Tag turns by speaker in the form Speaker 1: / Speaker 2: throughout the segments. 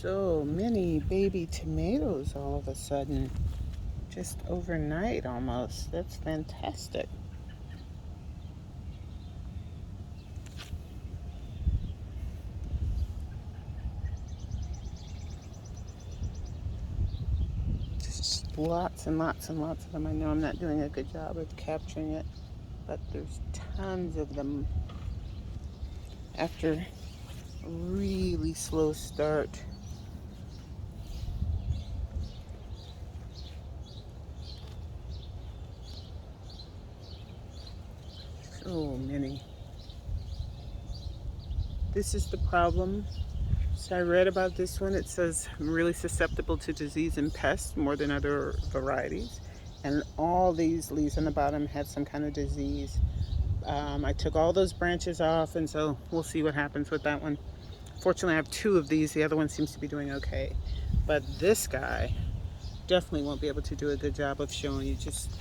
Speaker 1: So many baby tomatoes all of a sudden, just overnight almost. That's fantastic. Just lots and lots and lots of them. I know I'm not doing a good job of capturing it, but there's tons of them after a really slow start. So many. This is the problem. So I read about this one. It says really susceptible to disease and pests more than other varieties. And all these leaves on the bottom have some kind of disease. I took all those branches off, and so we'll see what happens with that one. Fortunately, I have two of these. The other one seems to be doing okay. But this guy definitely won't be able to do a good job of showing you. Just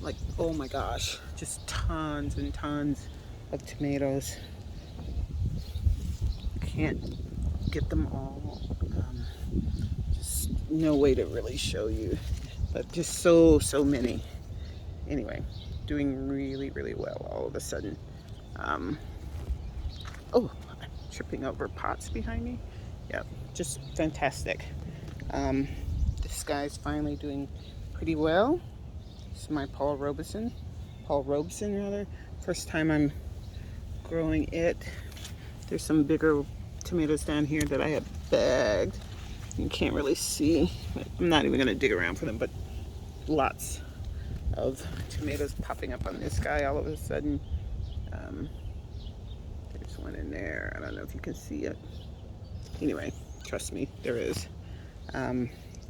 Speaker 1: like, oh my gosh, just tons and tons of tomatoes. Can't get them all. Just no way to really show you, but just so many. Anyway, doing really well all of a sudden. Oh, I'm tripping over pots behind me. Yep, just fantastic. This guy's finally doing pretty well. This is my Paul Robeson rather. First time I'm growing it. There's some bigger tomatoes down here that I have bagged. You can't really see. I'm not even going to dig around for them, but lots of tomatoes popping up on this guy all of a sudden. There's one in there. I don't know if you can see it. Anyway, trust me, there is.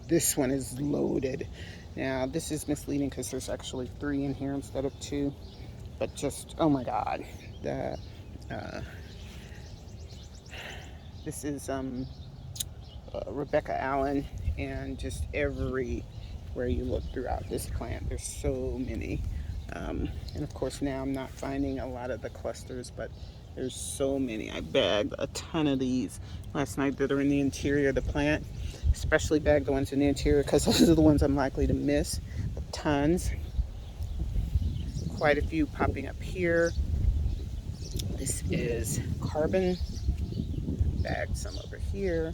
Speaker 1: This one is loaded. Now, this is misleading because there's actually 3 in here instead of 2. But just, oh my God. This is Rebecca Allen, and just everywhere you look throughout this plant, there's so many. And of course now I'm not finding a lot of the clusters, but there's so many. I bagged a ton of these last night that are in the interior of the plant. Especially bagged the ones in the interior because those are the ones I'm likely to miss. But tons. Quite a few popping up here. This is Carbon. Bagged some over here.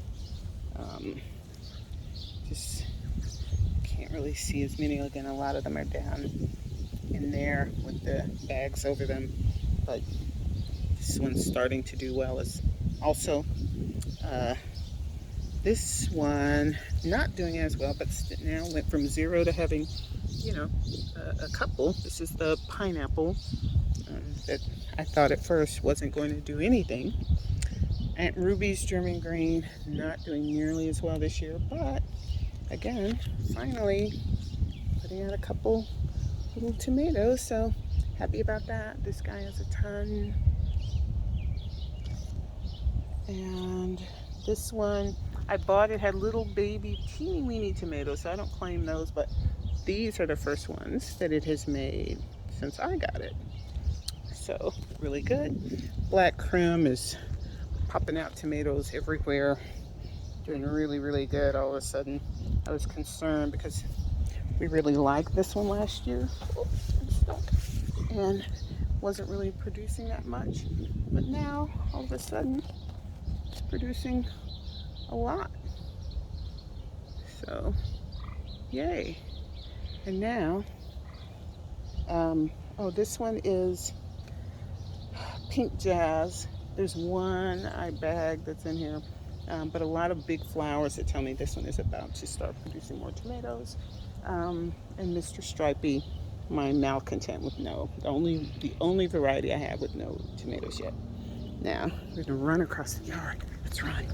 Speaker 1: Just can't really see as many. Again, a lot of them are down in there with the bags over them, but this one's starting to do well. Is also this one not doing as well, but now went from 0 to having, a couple. This is the pineapple that I thought at first wasn't going to do anything. Aunt Ruby's German Green not doing nearly as well this year, but again, finally putting out a couple little tomatoes, so happy about that. This guy has a ton. And this one I bought, it had little baby teeny weeny tomatoes, so I don't claim those, but these are the first ones that it has made since I got it. So really good. Black Krim is popping out tomatoes everywhere, doing really good. All of a sudden I was concerned because we really liked this one last year. Oops, I'm stuck. And wasn't really producing that much, but now all of a sudden it's producing a lot. So yay. And now oh, this one is Pink Jazz. There's one I bagged that's in here, but a lot of big flowers that tell me this one is about to start producing more tomatoes. And Mr. Stripey, my malcontent with the only variety I have with no tomatoes yet. Now we're gonna run across the yard. Let's run.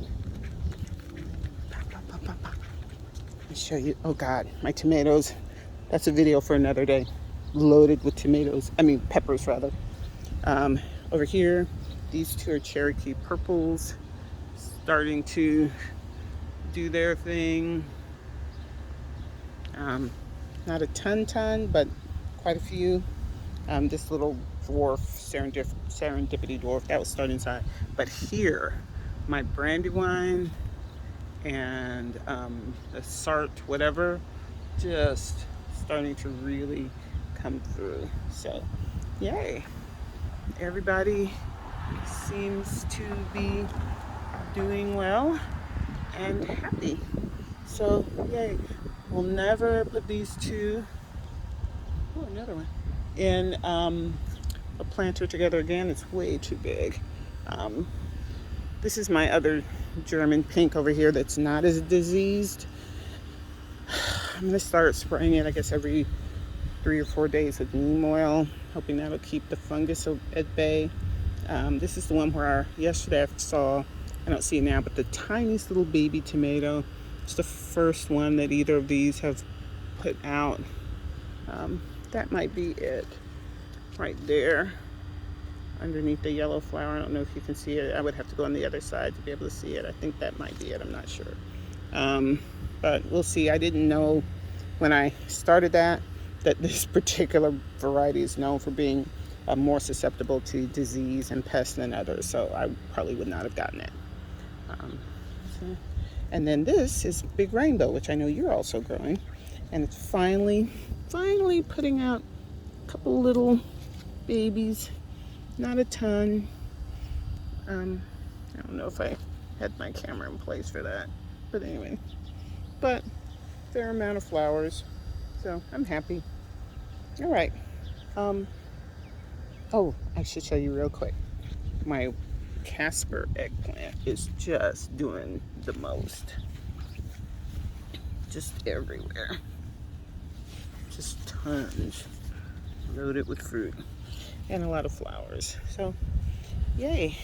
Speaker 1: Let me show you. Oh God, my tomatoes. That's a video for another day. Loaded with tomatoes. I mean peppers rather. Over here, these 2 are Cherokee Purples, starting to do their thing. Not a ton, but quite a few. This little dwarf, serendipity dwarf, that was starting inside. But here, my Brandywine and the sart, whatever, just starting to really come through. So, yay. Everybody seems to be doing well and happy. So, yay. We'll never put these two, oh, another one, in a planter together again. It's way too big. Um, this is my other German pink over here that's not as diseased. I'm going to start spraying it, I guess, every 3 or 4 days with neem oil, hoping that'll keep the fungus at bay. This is the one where yesterday I saw, I don't see it now, but the tiniest little baby tomato. It's the first one that either of these have put out. That might be it right there underneath the yellow flower. I don't know if you can see it. I would have to go on the other side to be able to see it. I think that might be it. I'm not sure. But we'll see. I didn't know when I started that this particular variety is known for being more susceptible to disease and pests than others, so I probably would not have gotten it. And then this is Big Rainbow, which I know you're also growing, and it's finally putting out a couple little babies, not a ton. I don't know if I had my camera in place for that, but anyway, but fair amount of flowers, so I'm happy. All right. Oh, I should show you real quick. My Casper eggplant is just doing the most. Just everywhere. Just tons. Loaded with fruit. And a lot of flowers. So, yay.